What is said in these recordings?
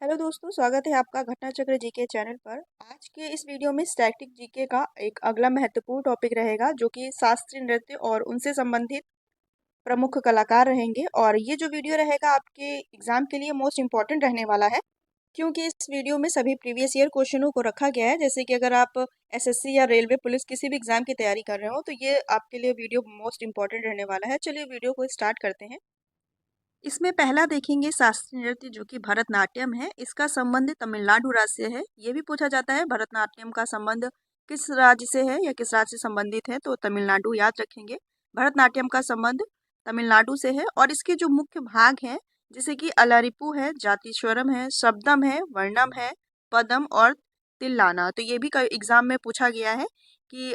Hello दोस्तों, स्वागत है आपका घटना चक्र जीके चैनल पर। आज के इस वीडियो में स्टैटिक जीके का एक अगला महत्वपूर्ण टॉपिक रहेगा जो कि शास्त्रीय नृत्य और उनसे संबंधित प्रमुख कलाकार रहेंगे। और ये जो वीडियो रहेगा आपके एग्जाम के लिए मोस्ट इम्पॉर्टेंट रहने वाला है, क्योंकि इस वीडियो में सभी प्रीवियस ईयर क्वेश्चनों को रखा गया है। जैसे कि अगर आप एसएससी या रेलवे पुलिस किसी भी एग्जाम की तैयारी कर रहे हो तो ये आपके लिए वीडियो मोस्ट इम्पॉर्टेंट रहने वाला है। चलिए वीडियो को स्टार्ट करते हैं। इसमें पहला देखेंगे शास्त्रीय नृत्य जो कि भरतनाट्यम है। इसका संबंध तमिलनाडु राज्य से है। ये भी पूछा जाता है भरतनाट्यम का संबंध किस राज्य से है या किस राज्य से संबंधित है, तो तमिलनाडु याद रखेंगे। भरतनाट्यम का संबंध तमिलनाडु से है। और इसके जो मुख्य भाग हैं जैसे कि अलारिपू है, जातीश्वरम है, शब्दम है, वर्णम है, पदम और तिल्लाना। तो ये भी एग्जाम में पूछा गया है कि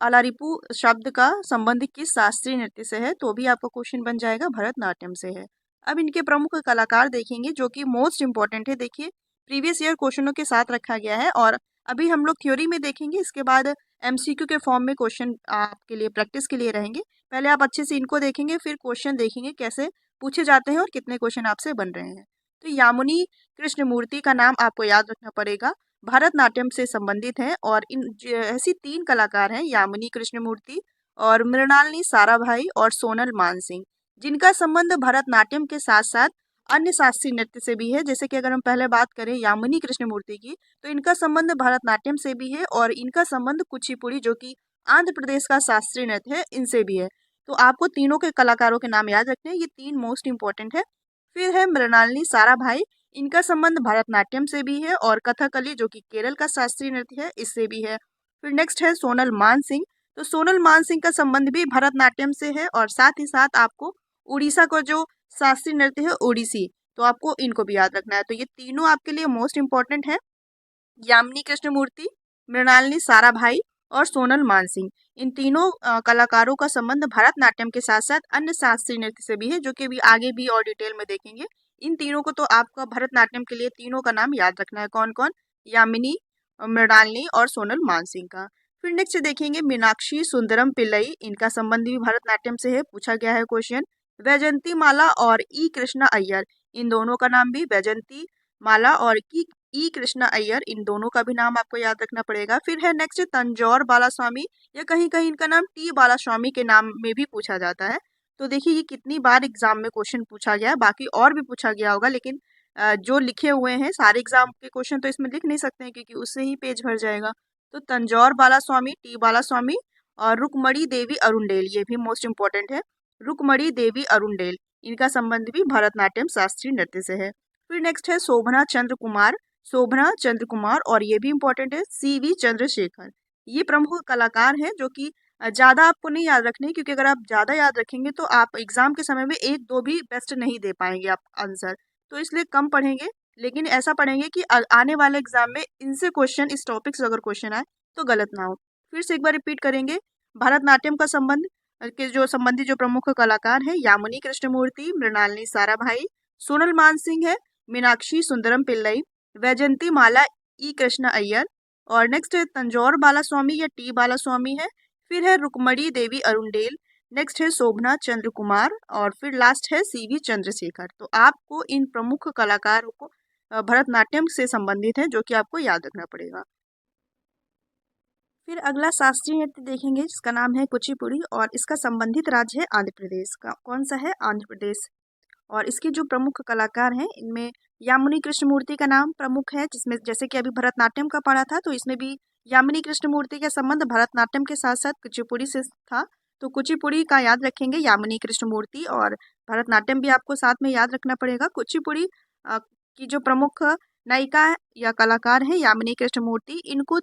अलारिपू शब्द का संबंध किस शास्त्रीय नृत्य से है, तो भी आपका क्वेश्चन बन जाएगा भरतनाट्यम से है। अब इनके प्रमुख कलाकार देखेंगे जो कि मोस्ट इंपॉर्टेंट है। देखिए प्रीवियस ईयर क्वेश्चनों के साथ रखा गया है और अभी हम लोग थ्योरी में देखेंगे, इसके बाद एमसीक्यू के फॉर्म में क्वेश्चन आपके लिए प्रैक्टिस के लिए रहेंगे। पहले आप अच्छे से इनको देखेंगे, फिर क्वेश्चन देखेंगे कैसे पूछे जाते हैं और कितने क्वेश्चन आपसे बन रहे हैं। तो यामुनी कृष्णमूर्ति का नाम आपको याद रखना पड़ेगा, भरतनाट्यम से संबंधित हैं। और इन ऐसी तीन कलाकार हैं, यामिनी कृष्णमूर्ति और मृणालिनी साराभाई और सोनल मानसिंह, जिनका संबंध भरतनाट्यम के साथ साथ अन्य शास्त्रीय नृत्य से भी है। जैसे कि अगर हम पहले बात करें यामिनी कृष्णमूर्ति की, तो इनका संबंध भरतनाट्यम से भी है और इनका संबंध कुचिपुड़ी जो कि आंध्र प्रदेश का शास्त्रीय नृत्य है, इनसे भी है। तो आपको तीनों के कलाकारों के नाम याद रखने हैं, ये तीन मोस्ट इंपॉर्टेंट है। फिर है मृणालिनी साराभाई, इनका संबंध भरतनाट्यम से भी है और कथकली जो कि केरल का शास्त्रीय नृत्य है, इससे भी है। फिर नेक्स्ट है सोनल मानसिंह, तो सोनल मानसिंह का संबंध भी भरतनाट्यम से है और साथ ही साथ आपको उड़ीसा का जो शास्त्रीय नृत्य है ओडिसी, तो आपको इनको भी याद रखना है। तो ये तीनों आपके लिए मोस्ट इंपॉर्टेंट है, यामिनी कृष्णमूर्ति, मृणालिनी साराभाई और सोनल मानसिंह। इन तीनों कलाकारों का संबंध भरतनाट्यम के साथ साथ अन्य शास्त्रीय नृत्य से भी है, जो कि अभी आगे भी और डिटेल में देखेंगे। इन तीनों को तो आपका भरतनाट्यम के लिए तीनों का नाम याद रखना है, कौन कौन, यामिनी, मृणालिनी और सोनल मानसिंह का। फिर नेक्स्ट देखेंगे मीनाक्षी सुंदरम पिल्लई, इनका संबंध भी भरतनाट्यम से है, पूछा गया है क्वेश्चन। वैजंती माला और ई कृष्णा अय्यर, इन दोनों का नाम भी, वैजंती माला और ई कृष्णा अय्यर, इन दोनों का भी नाम आपको याद रखना पड़ेगा। फिर है नेक्स्ट तंजौर बालास्वामी, या कहीं कहीं इनका नाम टी बालास्वामी के नाम में भी पूछा जाता है। तो देखिए ये कितनी बार एग्जाम में क्वेश्चन पूछा गया है, बाकी और भी पूछा गया होगा, लेकिन जो लिखे हुए हैं सारे एग्जाम के क्वेश्चन तो इसमें लिख नहीं सकते हैं क्योंकि उससे ही पेज भर जाएगा। तो तंजौर बालास्वामी, टी बालास्वामी और रुक्मणी देवी अरुणडेल, ये भी मोस्ट इंपॉर्टेंट है। रुक्मणी देवी अरुणडेल, इनका संबंध भी भरतनाट्यम शास्त्रीय नृत्य से है। फिर नेक्स्ट है शोभना चंद्र कुमार, शोभना चंद्र कुमार, और ये भी इंपॉर्टेंट है सीवी चंद्रशेखर। ये प्रमुख कलाकार हैं जो कि ज़्यादा आपको नहीं याद रखने, क्योंकि अगर आप ज़्यादा याद रखेंगे तो आप एग्जाम के समय में एक दो भी बेस्ट नहीं दे पाएंगे आप आंसर, तो इसलिए कम पढ़ेंगे। लेकिन ऐसा पढ़ेंगे कि आने वाले एग्जाम में इनसे क्वेश्चन, इस टॉपिक से अगर क्वेश्चन आए तो गलत ना हो। फिर से एक बार रिपीट करेंगे, भरतनाट्यम का संबंध के जो संबंधी जो प्रमुख कलाकार हैं, यामिनी कृष्णमूर्ति, मृणालिनी साराभाई, सोनल मानसिंह है, मीनाक्षी सुंदरम पिल्लई, वैजंती माला, ई कृष्णा अय्यर, और नेक्स्ट है तंजौर बालास्वामी या टी बालास्वामी है। फिर है रुक्मणी देवी अरुणडेल, नेक्स्ट है शोभना चंद्र कुमार, और फिर लास्ट है सीवी चंद्रशेखर। तो आपको इन प्रमुख कलाकारों को भरतनाट्यम से संबंधित है जो कि आपको याद रखना पड़ेगा। फिर अगला शास्त्रीय नृत्य देखेंगे जिसका नाम है कुचिपुड़ी और इसका संबंधित राज्य है आंध्र प्रदेश का। कौन सा है? आंध्र प्रदेश। और इसके जो प्रमुख कलाकार हैं इनमें यामिनी कृष्णमूर्ति का नाम प्रमुख है, जिसमें जैसे कि अभी भरतनाट्यम का पढ़ा था तो इसमें भी यामिनी कृष्णमूर्ति का संबंध भरतनाट्यम के साथ साथ कुचिपुड़ी से था। तो कुचिपुड़ी का याद रखेंगे, यामिनी कृष्णमूर्ति, और भरतनाट्यम भी आपको साथ में याद रखना पड़ेगा। कुचिपुड़ी की जो प्रमुख नायिका या कलाकार है यामिनी कृष्णमूर्ति, इनको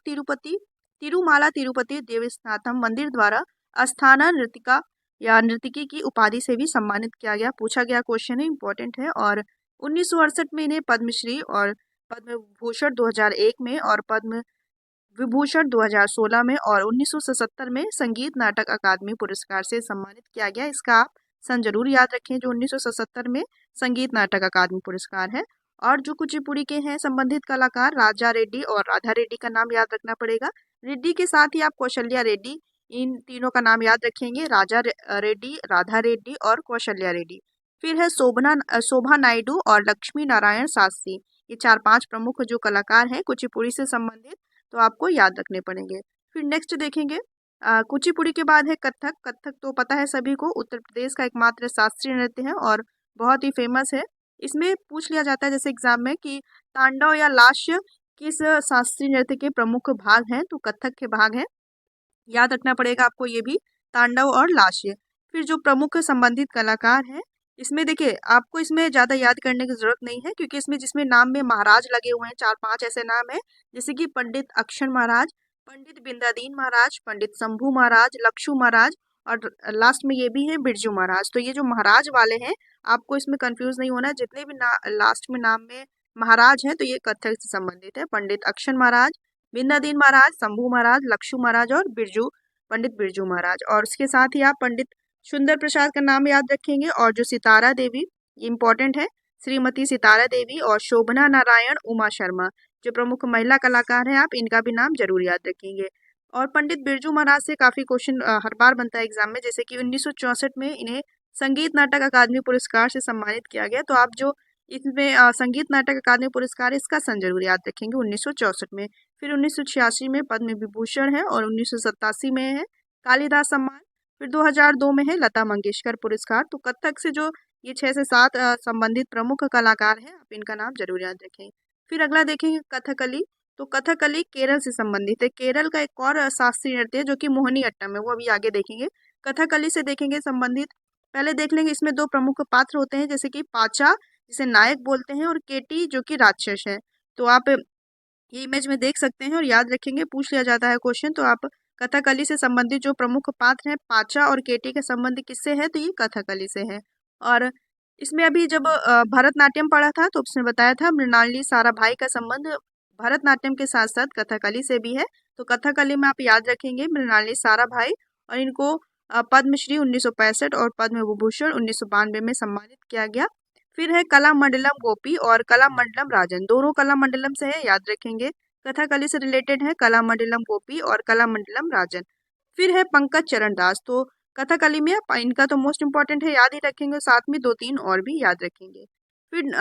तिरुमाला तिरुपति देवस्थानम मंदिर द्वारा अस्थाना नृतिका या नर्तकी की उपाधि से भी सम्मानित किया गया। पूछा गया क्वेश्चन है, इंपॉर्टेंट है। और 1968 में इन्हें पद्मश्री और पद्म भूषण 2001 में और पद्म विभूषण 2016 में और 1977 में संगीत नाटक अकादमी पुरस्कार से सम्मानित किया गया। इसका आप सन जरूर याद रखें, जो 1977 में संगीत नाटक अकादमी पुरस्कार है। और जो कुचिपुड़ी के हैं संबंधित कलाकार राजा रेड्डी और राधा रेड्डी का नाम याद रखना पड़ेगा। रेड्डी के साथ ही आप कौशल्या रेड्डी, इन तीनों का नाम याद रखेंगे, राजा रेड्डी, राधा रेड्डी और कौशल्या रेड्डी। फिर है शोभा नायडू और लक्ष्मी नारायण शास्त्री। ये 4-5 प्रमुख जो कलाकार हैं कुचिपुड़ी से संबंधित, तो आपको याद रखने पड़ेंगे। फिर नेक्स्ट देखेंगे कुचिपुड़ी के बाद है कथक। कथक तो पता है सभी को, उत्तर प्रदेश का एकमात्र शास्त्रीय नृत्य है और बहुत ही फेमस है। इसमें पूछ लिया जाता है जैसे एग्जाम में कि तांडव या लास्य किस शास्त्रीय नृत्य के प्रमुख भाग हैं, तो कथक के भाग हैं। याद रखना पड़ेगा आपको ये भी, तांडव और लास्य। फिर जो प्रमुख संबंधित कलाकार हैं, इसमें देखिए आपको इसमें ज़्यादा याद करने की जरूरत नहीं है, क्योंकि इसमें जिसमें नाम में महाराज लगे हुए हैं 4-5 ऐसे नाम हैं, जैसे कि पंडित अक्षर महाराज, पंडित बिंदादीन महाराज, पंडित शंभू महाराज, लक्षु महाराज और लास्ट में ये भी है बिरजू महाराज। तो ये जो महाराज वाले हैं, आपको इसमें कंफ्यूज नहीं होना, जितने भी लास्ट में नाम में महाराज हैं तो ये कथक से संबंधित है। पंडित अक्षर महाराज, बिंदादीन महाराज, शंभू महाराज, लक्षु महाराज और पंडित बिरजू महाराज। और उसके साथ ही आप पंडित सुंदर प्रसाद का नाम याद रखेंगे। और जो सितारा देवी, ये इंपॉर्टेंट है, श्रीमती सितारा देवी और शोभना नारायण उमा शर्मा, जो प्रमुख महिला कलाकार हैं, आप इनका भी नाम जरूर याद रखेंगे। और पंडित बिरजू महाराज से काफी क्वेश्चन हर बार बनता है एग्जाम में, जैसे कि 1964 में इन्हें संगीत नाटक अकादमी पुरस्कार से सम्मानित किया गया। तो आप जो इसमें संगीत नाटक अकादमी पुरस्कार, इसका सन जरूर याद रखेंगे 1964 में। फिर 1986 में पद्म विभूषण है और 1987 में है कालिदास सम्मान। फिर 2002 में है लता मंगेशकर पुरस्कार। तो कथक से जो ये 6 से 7 संबंधित प्रमुख कलाकार हैं, आप इनका नाम जरूर याद रखें। फिर अगला देखेंगे कथकली। तो कथकली केरल से संबंधित है। केरल का एक और शास्त्रीय नृत्य है जो कि मोहिनी अट्टम है, वो अभी आगे देखेंगे। कथकली से देखेंगे संबंधित, पहले देख लेंगे इसमें 2 प्रमुख पात्र होते हैं, जैसे कि पाचा जिसे नायक बोलते हैं और केटी जो कि राक्षस है। तो आप ये इमेज में देख सकते हैं और याद रखेंगे, पूछ लिया जाता है क्वेश्चन। तो आप कथकली से संबंधित जो प्रमुख पात्र हैं पाचा और केटी के संबंध किससे है, तो ये कथकली से है। और इसमें अभी जब भरतनाट्यम पढ़ा था तो उसने बताया था मृणालिनी साराभाई का संबंध भरतनाट्यम के साथ साथ कथकली से भी है। तो कथकली में आप याद रखेंगे मृणालिनी साराभाई, और इनको पद्मश्री 1965 और पद्म विभूषण 1992 में सम्मानित किया गया। फिर है कलामंडलम गोपी और कलामंडलम राजन, दोनों कलामंडलम से है, याद रखेंगे। कथकली से रिलेटेड है कलामंडलम गोपी और कलामंडलम राजन। फिर है पंकज चरण दास। तो कथकली में इनका तो मोस्ट इंपॉर्टेंट है, याद ही रखेंगे, साथ में 2-3 और भी याद रखेंगे। फिर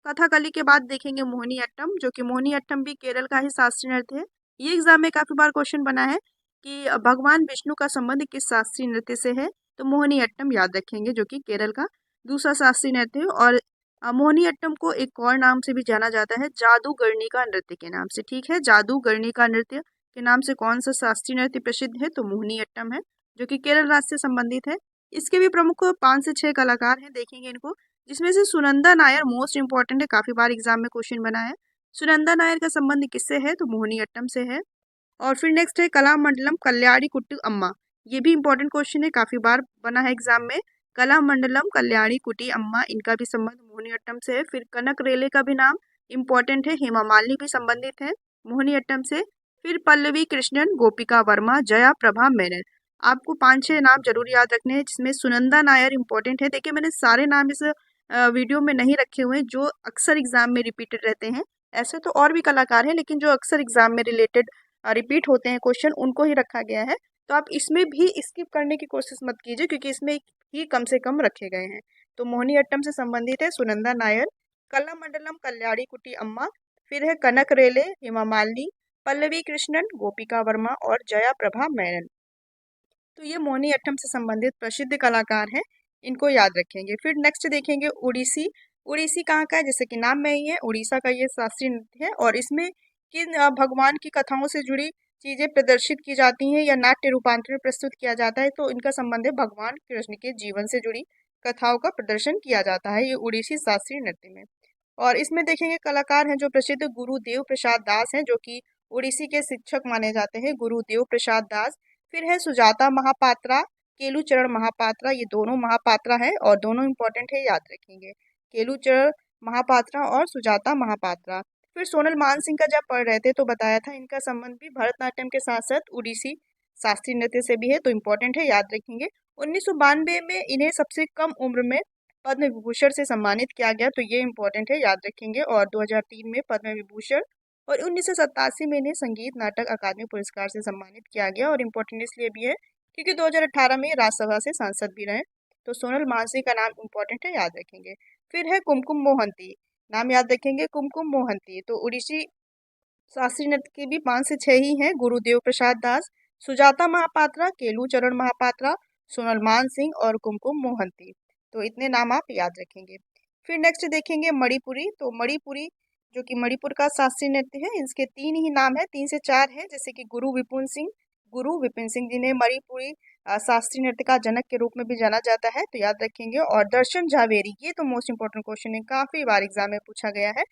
कथकली के बाद देखेंगे मोहिनी अट्टम, जो कि मोहिनी अट्टम भी केरल का ही शास्त्रीय नृत्य है। ये एग्जाम में काफी बार क्वेश्चन बना है कि भगवान विष्णु का संबंध किस शास्त्रीय नृत्य से है, तो मोहिनी अट्टम याद रखेंगे, जो कि केरल का दूसरा शास्त्रीय नृत्य है। और मोहिनी अट्टम को एक और नाम से भी जाना जाता है, जादूगरनी का नृत्य के नाम से। ठीक है, जादूगरनी का नृत्य के नाम से कौन सा शास्त्रीय नृत्य प्रसिद्ध है, तो मोहिनी अट्टम है, जो कि केरल राज्य से संबंधित है। इसके भी प्रमुख 5 से 6 कलाकार हैं, देखेंगे इनको, जिसमें से सुनंदा नायर मोस्ट इंपॉर्टेंट है, काफी बार एग्जाम में क्वेश्चन बना है। सुनंदा नायर का संबंध किससे है, तो मोहिनी अट्टम से है। और फिर नेक्स्ट है कलामंडलम कल्याणी कुट्टी अम्मा। ये भी इंपॉर्टेंट क्वेश्चन है, काफी बार बना है एग्जाम में। कलामंडलम कल्याणी कुटी अम्मा, इनका भी संबंध मोहिनी अट्टम से है। फिर कनक रेले का भी नाम इंपॉर्टेंट है, हेमा मालिनी भी संबंधित है मोहिनी अट्टम से। फिर पल्लवी कृष्णन, गोपिका वर्मा, जया प्रभा मेनन, आपको 5-6 नाम जरूर याद रखने हैं, जिसमें सुनंदा नायर इंपॉर्टेंट है। देखिए मैंने सारे नाम इस वीडियो में नहीं रखे हुए हैं जो अक्सर एग्जाम में रिपीटेड रहते हैं। ऐसे तो और भी कलाकार हैं, लेकिन जो अक्सर एग्जाम में रिलेटेड रिपीट होते हैं क्वेश्चन, उनको ही रखा गया है। तो आप इसमें भी स्किप करने की कोशिश मत कीजिए, क्योंकि इसमें ही कम से कम रखे गए हैं। तो मोहिनी अट्टम से संबंधित है सुनंदा नायर, कलामंडलम कल्याणी कुटी अम्मा, फिर है कनक रेले, हेमा मालिनी, पल्लवी कृष्णन, गोपिका वर्मा और जया प्रभा मेनन। तो ये मोहिनी अट्टम से संबंधित प्रसिद्ध कलाकार हैं, इनको याद रखेंगे। फिर नेक्स्ट देखेंगे उड़ीसी। उड़ीसी कहाँ का है, जैसे कि नाम में ही है, उड़ीसा का ये शास्त्रीय नृत्य है। और इसमें किन भगवान की कथाओं से जुड़ी चीजें प्रदर्शित की जाती हैं या नाट्य रूपांतरण प्रस्तुत किया जाता है, तो इनका संबंध है भगवान कृष्ण के जीवन से जुड़ी कथाओं का प्रदर्शन किया जाता है ये उड़ीसी शास्त्रीय नृत्य में। और इसमें देखेंगे कलाकार हैं जो प्रसिद्ध गुरुदेव प्रसाद दास हैं, जो कि उड़ीसी के शिक्षक माने जाते हैं, गुरुदेव प्रसाद दास। फिर है सुजाता महापात्रा, केलुचरण महापात्रा, ये दोनों महापात्रा हैं और दोनों इंपॉर्टेंट है, याद रखेंगे, केलुचरण महापात्रा और सुजाता महापात्रा। फिर सोनल मान सिंह का जब पढ़ रहे थे तो बताया था इनका संबंध भी भरतनाट्यम के साथ साथ उड़ीसी शास्त्रीय नृत्य से भी है, तो इम्पोर्टेंट है, याद रखेंगे। 1992 में इन्हें सबसे कम उम्र में पद्म विभूषण से सम्मानित किया गया, तो ये इम्पोर्टेंट है, याद रखेंगे। और 2003 में पद्म विभूषण और 1987 में इन्हें संगीत नाटक अकादमी पुरस्कार से सम्मानित किया गया। और इम्पोर्टेंट इसलिए भी है क्योंकि 2018 में राज्यसभा से सांसद भी रहे। तो सोनल मानसिंह का नाम इम्पोर्टेंट है, याद रखेंगे। फिर है कुमकुम मोहंती, नाम याद रखेंगे कुमकुम मोहंती। तो उड़ीसी शास्त्रीय नृत्य के भी 5 से 6 ही हैं, गुरुदेव प्रसाद दास, सुजाता महापात्रा, केलू चरण महापात्रा, सोनल मान सिंह और कुमकुम मोहंती। तो इतने नाम आप याद रखेंगे। फिर नेक्स्ट देखेंगे मणिपुरी। तो मणिपुरी जो कि मणिपुर का शास्त्रीय नृत्य है, इसके 3 ही नाम है, 3 से 4 है, जैसे कि गुरु विपिन सिंह जिन्हें मणिपुरी शास्त्रीय नृत्य का जनक के रूप में भी जाना जाता है, तो याद रखेंगे। और दर्शन जावेरी, ये तो मोस्ट इंपोर्टेंट क्वेश्चन है, काफी बार एग्जाम में पूछा गया है।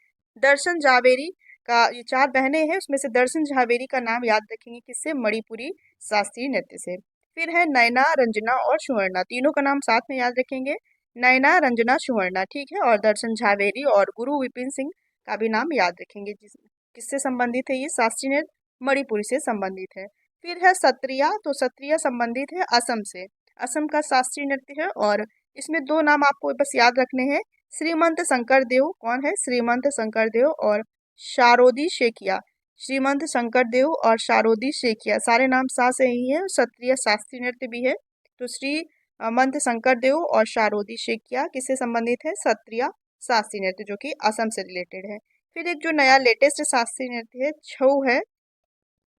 दर्शन जावेरी का ये 4 बहनें हैं, उसमें से दर्शन झावेरी का नाम याद रखेंगे, किससे? मणिपुरी शास्त्रीय नृत्य से। फिर है नयना, रंजना और सुवर्णा, तीनों का नाम साथ में याद रखेंगे, नयना, रंजना, सुवर्णा, ठीक है। और दर्शन झावेरी और गुरु विपिन सिंह का भी नाम याद रखेंगे, किससे संबंधित है ये शास्त्रीय नृत्य? मणिपुरी से संबंधित है। फिर है सत्रिया। तो सत्रिया संबंधित है असम से, असम का शास्त्रीय नृत्य है। और इसमें 2 नाम आपको बस याद रखने हैं, श्रीमंत शंकर देव, कौन है? श्रीमंत शंकर देव और शारोदी शेखिया। श्रीमंत शंकर देव और शारोदी शेखिया, सारे नाम सा से ही है, क्षत्रिय शास्त्रीय नृत्य भी है। तो श्री मंत शंकर देव और शारोदी शेखिया किससे संबंधित है? क्षत्रिय शास्त्रीय नृत्य, जो कि असम से रिलेटेड है। फिर एक जो नया लेटेस्ट शास्त्रीय नृत्य है, छऊ है,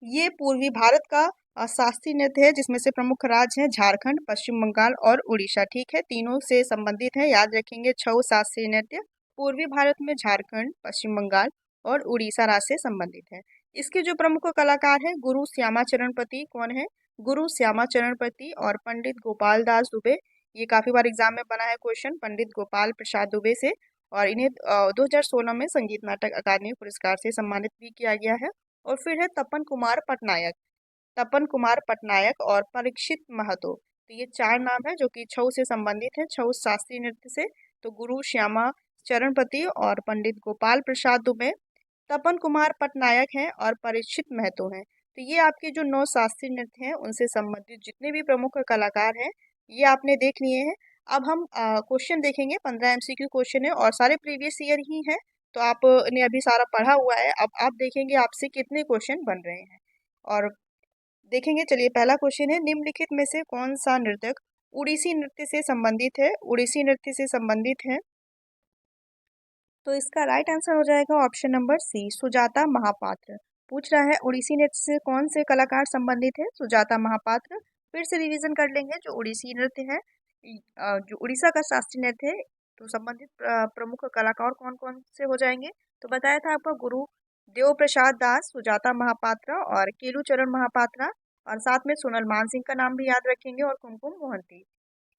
ये पूर्वी भारत का शास्त्रीय नृत्य है, जिसमें से प्रमुख राज्य हैं झारखंड, पश्चिम बंगाल और उड़ीसा, ठीक है, तीनों से संबंधित है, याद रखेंगे। छऊ शास्त्रीय नृत्य पूर्वी भारत में झारखंड, पश्चिम बंगाल और उड़ीसा राज्य से संबंधित है। इसके जो प्रमुख कलाकार हैं, गुरु श्यामा चरणपति, कौन है? गुरु श्यामा चरणपति और पंडित गोपाल दास दुबे, ये काफी बार एग्जाम में बना है क्वेश्चन, पंडित गोपाल प्रसाद दुबे से। और इन्हें 2016 में संगीत नाटक अकादमी पुरस्कार से सम्मानित भी किया गया है। और फिर है तपन कुमार पटनायक, तपन कुमार पटनायक और परीक्षित महतो। तो ये 4 नाम है जो कि छऊ से संबंधित है, छऊ शास्त्रीय नृत्य से। तो गुरु श्यामा चरणपति और पंडित गोपाल प्रसाद दुबे, तपन कुमार पटनायक हैं और परीक्षित महतो हैं। तो ये आपके जो 9 शास्त्रीय नृत्य हैं उनसे संबंधित जितने भी प्रमुख कलाकार हैं, ये आपने देख लिए हैं। अब हम क्वेश्चन देखेंगे, 15 MCQ क्वेश्चन है और सारे प्रीवियस ईयर ही हैं, तो आपने अभी सारा पढ़ा हुआ है। अब आप देखेंगे आपसे कितने क्वेश्चन बन रहे हैं और देखेंगे। चलिए, पहला क्वेश्चन है, निम्नलिखित में से कौन सा नर्तक उड़ीसी नृत्य से संबंधित है? उड़ीसी नृत्य से संबंधित है, तो इसका राइट आंसर हो जाएगा option number C, Sujata Mahapatra. पूछ रहा है उड़ीसी नृत्य से कौन से कलाकार संबंधित है? सुजाता महापात्र। फिर से रिवीजन कर लेंगे, जो उड़ीसी नृत्य है, जो उड़ीसा का शास्त्रीय नृत्य है, तो संबंधित प्रमुख कलाकार कौन कौन से हो जाएंगे? तो बताया था आपका गुरु देव प्रसाद दास, सुजाता महापात्रा और केलू चरण महापात्रा, और साथ में सोनल मानसिंह का नाम भी याद रखेंगे और कुमकुम मोहंती।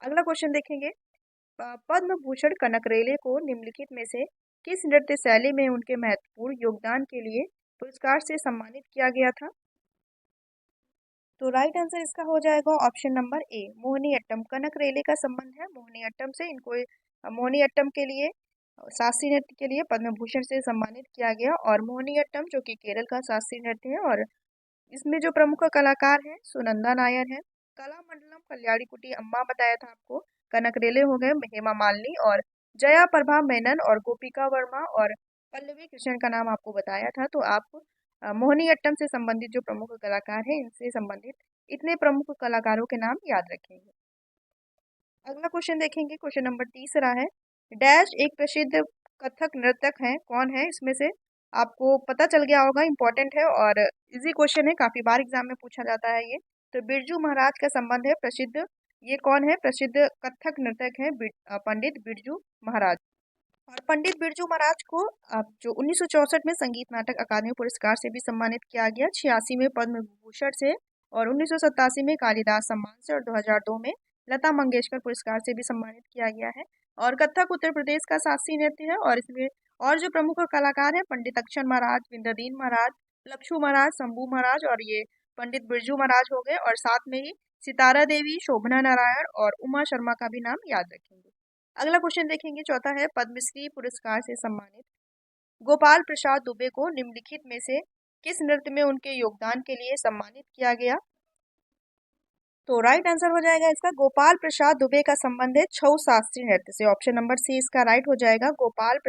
अगला क्वेश्चन देखेंगे, पद्म भूषण कनकरेले को निम्नलिखित में से किस नृत्य शैली में उनके महत्वपूर्ण योगदान के लिए पुरस्कार से सम्मानित किया गया था? तो राइट आंसर इसका हो जाएगा ऑप्शन नंबर ए, मोहिनीअट्टम। कनकरेले का संबंध है मोहिनीअट्टम से, इनको मोहिनीअट्टम के लिए शास्त्रीय नृत्य के लिए पद्म भूषण से सम्मानित किया गया। और मोहिनीअट्टम जो कि केरल का शास्त्रीय नृत्य है, और इसमें जो प्रमुख कलाकार हैं सुनंदा नायर है, कलामंडलम कल्याणीकुटी अम्मा बताया था आपको, कनकरेले हो गए हेमा मालिनी, और जया प्रभा मेनन और गोपिका वर्मा और पल्लवी कृष्णन का नाम आपको बताया था। तो आप मोहिनीअट्टम से संबंधित जो प्रमुख कलाकार हैं, इनसे संबंधित इतने प्रमुख कलाकारों के नाम याद रखेंगे। अगला क्वेश्चन देखेंगे, क्वेश्चन नंबर 30 है, डैश एक प्रसिद्ध कथक नर्तक है, कौन है? इसमें से आपको पता चल गया होगा, इंपॉर्टेंट है और इजी क्वेश्चन है, काफी बार एग्जाम में पूछा जाता है ये। तो बिरजू महाराज का संबंध है प्रसिद्ध, ये कौन है? प्रसिद्ध कथक नर्तक है पंडित बिरजू महाराज। और पंडित बिरजू महाराज को जो 1964 में संगीत नाटक अकादमी पुरस्कार से भी सम्मानित किया गया, 86 में पद्म विभूषण से, और 1987 में कालिदास सम्मान से, और 2002 में लता मंगेशकर पुरस्कार से भी सम्मानित किया गया है। और कथक उत्तर प्रदेश का शास्त्रीय नृत्य है, और इसमें और जो प्रमुख कलाकार हैं, पंडित अक्षर महाराज, विंद्रदीन महाराज, लक्षु महाराज, शंभू महाराज और ये पंडित बिरजू महाराज हो गए। और साथ में ही सितारा देवी, शोभना नारायण और उमा शर्मा का भी नाम याद रखेंगे। अगला क्वेश्चन देखेंगे, चौथा है, पद्मश्री पुरस्कार से सम्मानित गोपाल प्रसाद दुबे को निम्नलिखित में से किस नृत्य में उनके योगदान के लिए सम्मानित किया गया? तो राइट आंसर हो जाएगा इसका, गोपाल प्रसाद दुबे का संबंध है छऊ शास्त्रीय नृत्य से, ऑप्शन नंबर सी इसका राइट हो जाएगा। गोपाल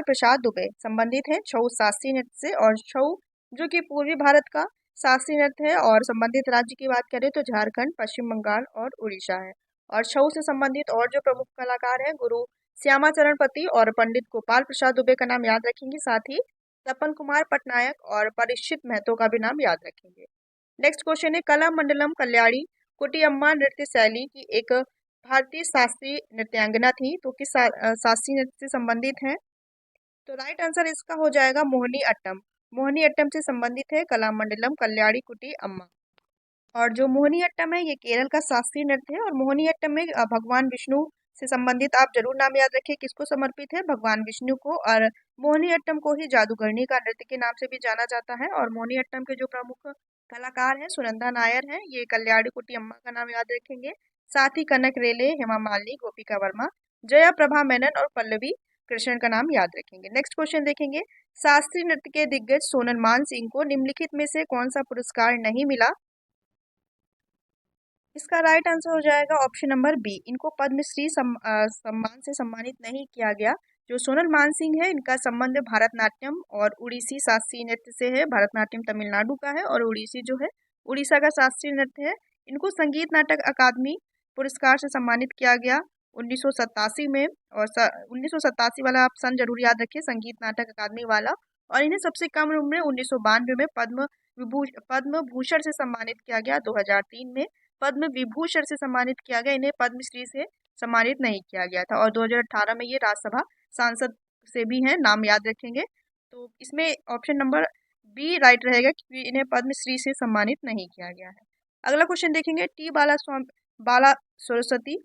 प्रसाद दुबे संबंधित है छऊ शास्त्रीय नृत्य से। और छऊ जो कि पूर्वी भारत का शास्त्रीय नृत्य है, और संबंधित राज्य की बात करें तो झारखंड, पश्चिम बंगाल और उड़ीसा है। और छऊ से संबंधित और जो प्रमुख कलाकार हैं गुरु श्यामा चरण पति और पंडित गोपाल प्रसाद दुबे का नाम याद रखेंगे। साथ ही तपन कुमार पटनायक और परीक्षित महतो का भी नाम याद रखेंगे। नेक्स्ट क्वेश्चन है, कलामंडलम कल्याणी कुटियम्मा नृत्य शैली की एक भारतीय शास्त्रीय नृत्यांगना थी, तो किस शास्त्रीय नृत्य से संबंधित है? तो राइट आंसर इसका हो जाएगा मोहिनी अट्टम। मोहिनी अट्टम से संबंधित है कलामंडलम कल्याणी कुटी अम्मा। और जो मोहिनी अट्टम है ये केरल का शास्त्रीय नृत्य है और मोहिनी अट्टम में भगवान विष्णु से संबंधित आप जरूर नाम याद रखिए, किसको समर्पित है? भगवान विष्णु को। और मोहिनी अट्टम को ही जादूगरनी का नृत्य के नाम से भी जाना जाता है। और मोहिनी अट्टम के जो प्रमुख कलाकार हैं सुनंदा नायर हैं, ये कल्याणी कुटी अम्मा का नाम याद रखेंगे। साथ ही कनक रेले, हेमा मालिनी, गोपिका वर्मा, जया प्रभा मेनन और पल्लवी कृष्णन का नाम याद रखेंगे। नेक्स्ट क्वेश्चन देखेंगे, शास्त्रीय नृत्य के दिग्गज सोनल मान सिंह को निम्नलिखित में से कौन सा पुरस्कार नहीं मिला? इसका राइट आंसर हो जाएगा ऑप्शन नंबर बी, इनको पद्मश्री सम्मान से सम्मानित नहीं किया गया। जो सोनल मानसिंह है इनका संबंध भरतनाट्यम और उड़ीसी शास्त्रीय नृत्य से है। भरतनाट्यम तमिलनाडु का है और उड़ीसी जो है उड़ीसा का शास्त्रीय नृत्य है। इनको संगीत नाटक अकादमी पुरस्कार से सम्मानित किया गया 1987 में। और 1987 वाला आप सन जरूर याद रखिए, संगीत नाटक अकादमी वाला। और इन्हें सबसे कम उम्र में 1992 में पद्म भूषण से सम्मानित किया गया। 2003 में पद्म विभूषण से सम्मानित किया गया, इन्हें पद्मश्री से सम्मानित नहीं किया गया था। और 2018 में ये राज्यसभा सांसद से भी हैं, नाम याद रखेंगे। तो इसमें ऑप्शन नंबर बी राइट रहेगा क्योंकि इन्हें पद्मश्री से सम्मानित नहीं किया गया है। अगला क्वेश्चन देखेंगे, टी बाला सरस्वती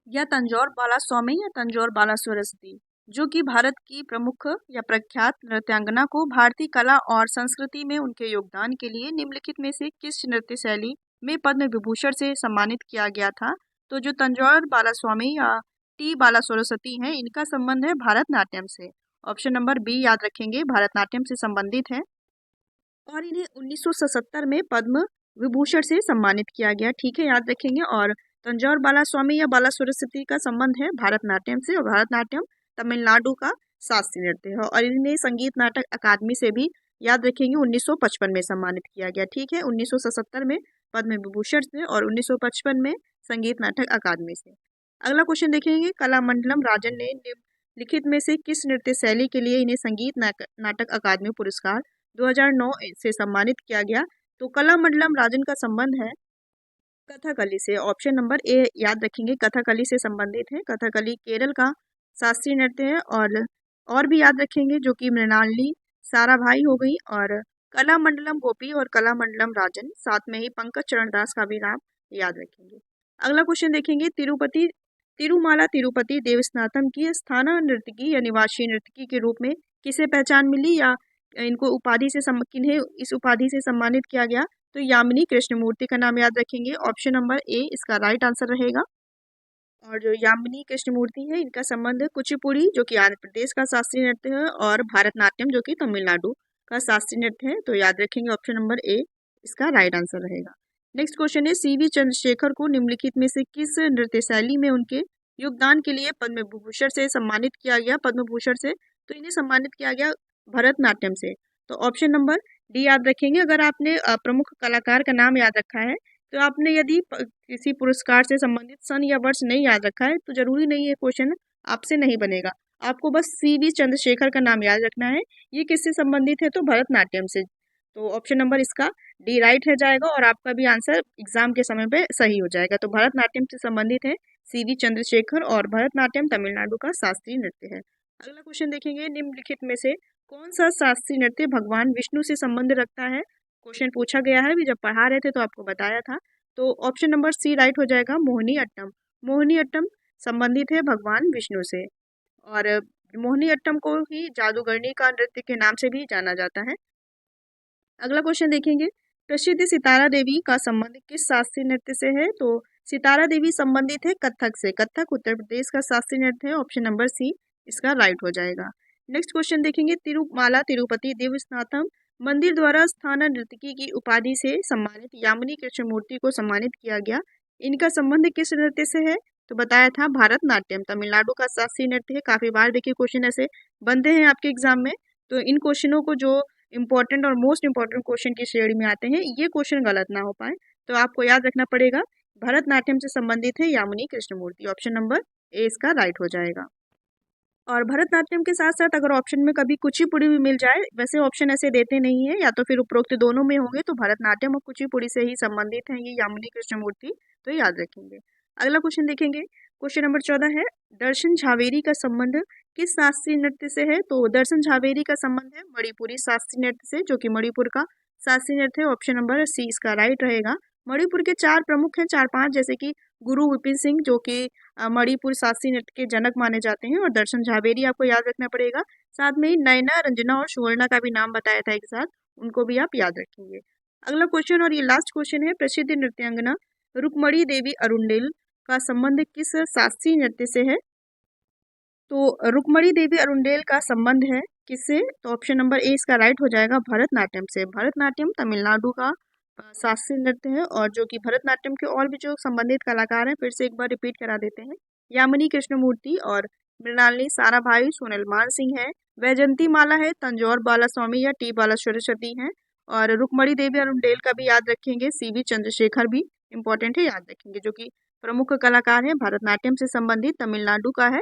या तंजौर बाला स्वामी या तंजौर बाला सरस्वती, जो कि भारत की प्रमुख या प्रख्यात नृत्यांगना को भारतीय कला और संस्कृति में उनके योगदान के लिए निम्नलिखित में से किस नृत्य शैली में पद्म विभूषण से सम्मानित किया गया था? तो जो तंजौर बाला स्वामी या टी बाला सरस्वती हैं इनका संबंध है भरतनाट्यम से। ऑप्शन नंबर बी याद रखेंगे, भरतनाट्यम से संबंधित है। और इन्हें 1977 में पद्म विभूषण से सम्मानित किया गया, ठीक है, याद रखेंगे। और तंजौर बाला स्वामी या बाला सरस्वती का संबंध है भरतनाट्यम से और भरतनाट्यम तमिलनाडु का शास्त्रीय नृत्य है। और इन्हें संगीत नाटक अकादमी से भी याद रखेंगे 1955 में सम्मानित किया गया, ठीक है, 1977 में पद्म विभूषण से और 1955 में संगीत नाटक अकादमी से। अगला क्वेश्चन देखेंगे, कलामंडलम राजन ने निम्नलिखित में से किस नृत्य शैली के लिए इन्हें संगीत नाटक अकादमी पुरस्कार 2009 से सम्मानित किया गया? तो कलामंडलम राजन का संबंध है कथकली से। ऑप्शन नंबर ए याद रखेंगे, कथकली से संबंधित है। कथकली केरल का शास्त्रीय नृत्य है। और भी याद रखेंगे जो कि मृणालिनी साराभाई हो गई और कलामंडलम गोपी और कलामंडलम राजन, साथ में ही पंकज चरण दास का भी नाम याद रखेंगे। अगला क्वेश्चन देखेंगे, तिरुमाला तिरुपति देवस्थानम की स्थाना नर्तकी या निवासी नर्तकी के रूप में किसे पहचान मिली या इनको उपाधि से किन्हें इस उपाधि से सम्मानित किया गया? तो यामिनी कृष्णमूर्ति का नाम याद रखेंगे। ऑप्शन नंबर ए इसका राइट आंसर रहेगा। और जो यामिनी कृष्णमूर्ति है इनका संबंध है कुचिपुड़ी जो कि आंध्र प्रदेश का शास्त्रीय नृत्य है और भरतनाट्यम जो कि तमिलनाडु का शास्त्रीय नृत्य है। तो याद रखेंगे ऑप्शन नंबर ए इसका राइट आंसर रहेगा। नेक्स्ट क्वेश्चन है, सीवी चंद्रशेखर को निम्नलिखित में से किस नृत्य शैली में उनके योगदान के लिए पद्म भूषण से सम्मानित किया गया? पद्म भूषण से तो इन्हें सम्मानित किया गया भरतनाट्यम से। तो ऑप्शन नंबर डी याद रखेंगे। अगर आपने प्रमुख कलाकार का नाम याद रखा है तो आपने यदि किसी पुरस्कार से संबंधित सन या वर्ष नहीं याद रखा है तो जरूरी नहीं है क्वेश्चन आपसे नहीं बनेगा, आपको बस सीवी चंद्रशेखर का नाम याद रखना है। ये किससे संबंधित है? तो भरतनाट्यम से। तो ऑप्शन नंबर इसका डी राइट हो जाएगा और आपका भी आंसर एग्जाम के समय पे सही हो जाएगा। तो भरतनाट्यम से संबंधित है सीवी चंद्रशेखर और भरतनाट्यम तमिलनाडु का शास्त्रीय नृत्य है। अगला क्वेश्चन देखेंगे, निम्नलिखित में से कौन सा शास्त्रीय नृत्य भगवान विष्णु से संबंध रखता है? क्वेश्चन पूछा गया है, भी जब पढ़ा रहे थे तो आपको बताया था। तो ऑप्शन नंबर सी राइट हो जाएगा, मोहिनी अट्टम। मोहिनी अट्टम संबंधित है भगवान विष्णु से। और मोहिनी अट्टम को ही जादूगरनी का नृत्य के नाम से भी जाना जाता है। अगला क्वेश्चन देखेंगे, प्रसिद्ध सितारा देवी का संबंध किस शास्त्रीय नृत्य से है? तो सितारा देवी संबंधित है कथक से। कथक उत्तर प्रदेश का शास्त्रीय नृत्य है। ऑप्शन नंबर सी इसका राइट हो जाएगा। नेक्स्ट क्वेश्चन देखेंगे, तिरुमाला तिरुपति देवस्थानम मंदिर द्वारा स्थाना नर्तकी की उपाधि से सम्मानित यामिनी कृष्णमूर्ति को सम्मानित किया गया। इनका संबंध किस नृत्य से है? तो बताया था भरतनाट्यम, तमिलनाडु का शास्त्रीय नृत्य है। काफी बार देखिए क्वेश्चन ऐसे बनते हैं आपके एग्जाम में, तो इन क्वेश्चनों को जो इंपॉर्टेंट और मोस्ट इंपॉर्टेंट क्वेश्चन की श्रेणी में आते हैं ये क्वेश्चन गलत ना हो पाए तो आपको याद रखना पड़ेगा भरतनाट्यम से संबंधित है Yamini Krishnamurthy. Option number A इसका राइट हो जाएगा। और भरतनाट्यम के साथ साथ अगर ऑप्शन में कभी कुचिपुड़ी भी मिल जाए, वैसे ऑप्शन ऐसे देते नहीं है, या तो फिर उपरोक्त दोनों में होंगे, तो भरतनाट्यम और कुचिपुड़ी से ही संबंधित है ये यामिनी कृष्णमूर्ति, तो याद रखेंगे। अगला क्वेश्चन देखेंगे। क्वेश्चन नंबर 14 है, दर्शन झावेरी का संबंध किस शास्त्रीय नृत्य से है? तो दर्शन झावेरी का संबंध है मणिपुरी शास्त्रीय नृत्य से, जो कि मणिपुर का शास्त्रीय नृत्य है। ऑप्शन नंबर सी इसका राइट रहेगा। मणिपुर के 4 प्रमुख हैं, 4-5, जैसे कि गुरु विपिन सिंह, जो कि मणिपुर शास्त्रीय नृत्य के जनक माने जाते हैं, और दर्शन झावेरी आपको याद रखना पड़ेगा। साथ में ही नयना, रंजना और सुवर्णा का भी नाम बताया था एक साथ, उनको भी आप याद रखेंगे। अगला क्वेश्चन और ये लास्ट क्वेश्चन है, प्रसिद्ध नृत्यांगना रुक्मणी देवी अरुंडेल का संबंध किस शास्त्रीय नृत्य से है? तो रुक्मणी देवी अरुंडेल का संबंध है किससे? तो ऑप्शन नंबर ए इसका राइट हो जाएगा, भरतनाट्यम से। भरतनाट्यम तमिलनाडु का शास्त्रीय नृत्य है, और जो कि भरतनाट्यम के और भी जो संबंधित कलाकार हैं, फिर से एक बार रिपीट करा देते हैं। यामिनी कृष्णमूर्ति और मृणालिनी साराभाई, सोनल मान सिंह है, वैजंती माला है, तंजौर बालास्वामी या टी बाला सरस्वती हैं, और रुक्मणी देवी अरुंडेल का भी याद रखेंगे। सीवी चंद्रशेखर भी इंपॉर्टेंट है, याद रखेंगे, जो कि प्रमुख कलाकार हैं, भरतनाट्यम से संबंधित, तमिलनाडु का है।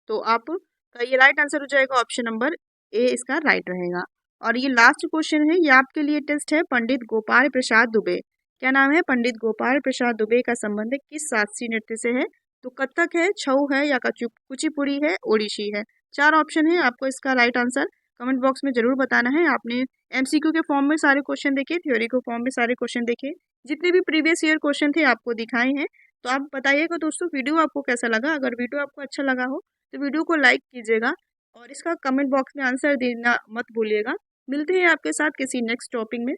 तो आपका ये राइट आंसर हो जाएगा, ऑप्शन नंबर ए इसका राइट रहेगा। और ये लास्ट क्वेश्चन है, ये आपके लिए टेस्ट है, पंडित गोपाल प्रसाद दुबे। क्या नाम है? पंडित गोपाल प्रसाद दुबे का संबंध किस शास्त्रीय नृत्य से है? तो कथक है, छऊ है, या कुचिपुड़ी है, ओडिसी है। 4 ऑप्शन है, आपको इसका राइट आंसर कमेंट बॉक्स में जरूर बताना है। आपने एमसीक्यू के फॉर्म में सारे क्वेश्चन देखे, थ्योरी के फॉर्म में सारे क्वेश्चन देखे, जितने भी प्रीवियस ईयर क्वेश्चन थे आपको दिखाए हैं। तो आप बताइएगा दोस्तों, वीडियो आपको कैसा लगा। अगर वीडियो आपको अच्छा लगा हो तो वीडियो को लाइक कीजिएगा, और इसका कमेंट बॉक्स में आंसर देना मत भूलिएगा। मिलते हैं आपके साथ किसी नेक्स्ट टॉपिक में।